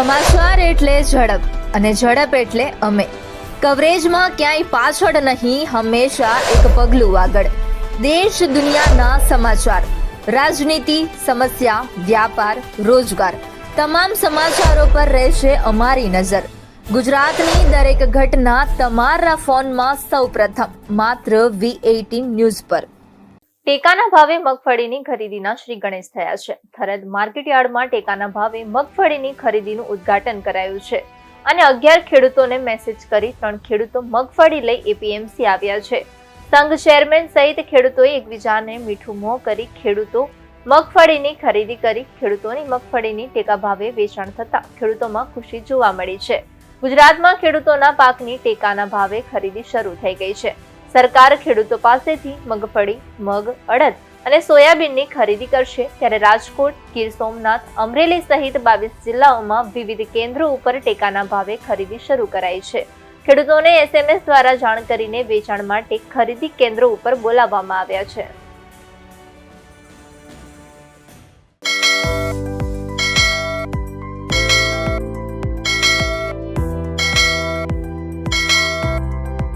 સમાચાર એટલે ઝડપ અને ઝડપ એટલે અમે. કવરેજમાં ક્યાંય પાછળ નહીં, હંમેશા એક પગલું આગળ. દેશ દુનિયાના સમાચાર, રાજનીતિ, સમસ્યા, વ્યાપાર, રોજગાર, તમામ સમાચારો પર રહેશે અમારી નજર. ગુજરાતની દરેક ઘટના તમારા ફોનમાં સૌપ્રથમ માત્ર V18 ન્યૂઝ પર. ટેકાના ભાવે મગફળીની ખરીદીના શ્રી ગણેશ થયા છે. થરાદ માર્કેટયાર્ડમાં ટેકાના ભાવે મગફળીની ખરીદીનું ઉદ્ઘાટન કરાયું છે અને 11 ખેડૂતોને મેસેજ કરી 3 ખેડૂતો મગફળી લઈ એપીએમસી આવ્યા છે. સંઘ ચેરમેન સહિત ખેડૂતોએ એકબીજાને મીઠું મોં કરી ખેડૂતો મગફળીની ખરીદી કરી. ખેડૂતોની મગફળીની ટેકા ભાવે વેચાણ થતા ખેડૂતોમાં ખુશી જોવા મળી છે. ગુજરાતમાં ખેડૂતોના પાકની ટેકાના ભાવે ખરીદી શરૂ થઈ ગઈ છે. સરકાર ખેડૂતો પાસેથી મગફળી, મગ, અડદ અને સોયાબીનની ખરીદી કરશે. ત્યારે રાજકોટ, ગીર સોમનાથ, અમરેલી સહિત 22 જિલ્લાઓમાં વિવિધ કેન્દ્રો ઉપર ટેકાના ભાવે ખરીદી શરૂ કરાઈ છે. ખેડૂતોને SMS દ્વારા જાણ કરીને વેચાણ માટે ખરીદી કેન્દ્રો ઉપર બોલાવવામાં આવ્યા છે.